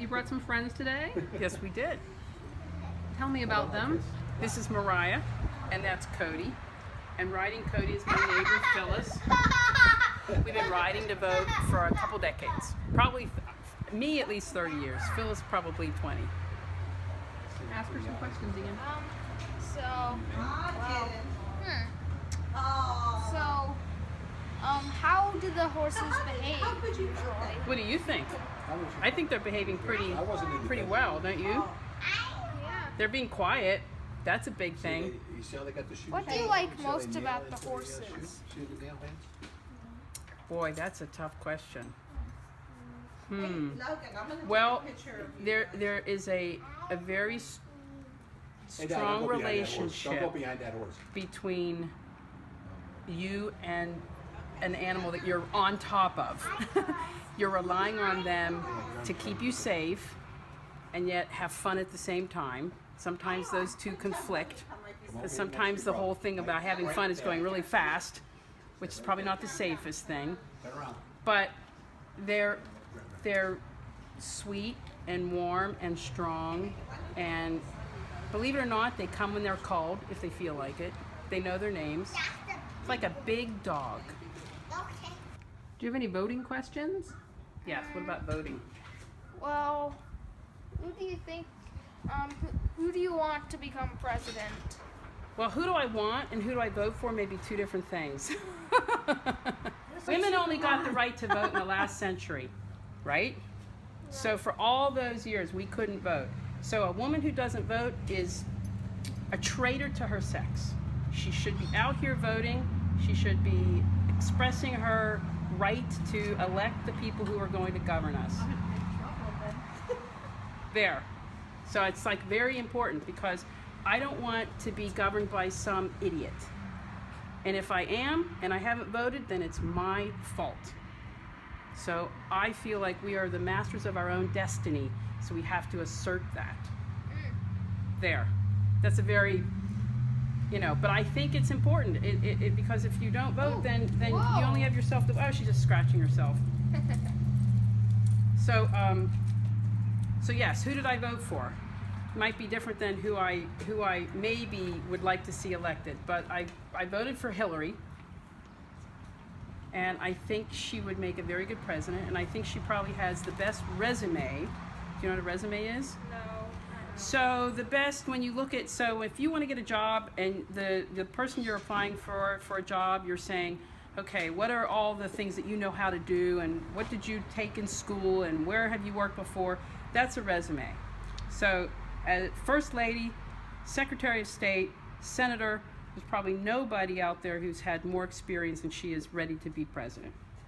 you brought some friends today? Yes, we did. Tell me about them. This is Mariah, and that's Cody. And riding Cody is my neighbor Phyllis. We've been riding to vote for a couple decades. Probably, me at least 30 years. Phyllis probably 20. Ask her some questions, Ian. How do the horses behave usually? What do you think? I think they're behaving pretty well, don't you? Yeah. They're being quiet. That's a big thing. What do you like most about the horses? Boy, that's a tough question. Well, there is a very strong relationship between you and an animal that you're on top of. You're relying on them to keep you safe and yet have fun at the same time. Sometimes those two conflict. Sometimes the whole thing about having fun is going really fast, which is probably not the safest thing. But they're sweet and warm and strong, and believe it or not, they come when they're called if they feel like it. They know their names. It's like a big dog. Do you have any voting questions? Yes, what about voting? Well, who do you think? Who do you want to become president? Well, who do I want and who do I vote for may be two different things. Women only got the right to vote in the last century, right? So for all those years, we couldn't vote. So a woman who doesn't vote is a traitor to her sex. She should be out here voting. She should be expressing her right to elect the people who are going to govern us. There. So it's like very important because I don't want to be governed by some idiot. And if I am and I haven't voted, then it's my fault. So I feel like we are the masters of our own destiny, so we have to assert that. There. That's a very, but I think it's important because if you don't vote, then you only have yourself to, she's just scratching herself. So yes, who did I vote for? Might be different than who I maybe would like to see elected, but I voted for Hillary, and I think she would make a very good president, and I think she probably has the best resume. Do you know what a resume is? No. So the best when you look at, so if you want to get a job and the person you're applying for a job, you're saying, okay, what are all the things that you know how to do, and what did you take in school, and where have you worked before? That's a resume. So as First Lady, Secretary of State, Senator, there's probably nobody out there who's had more experience than she is ready to be president.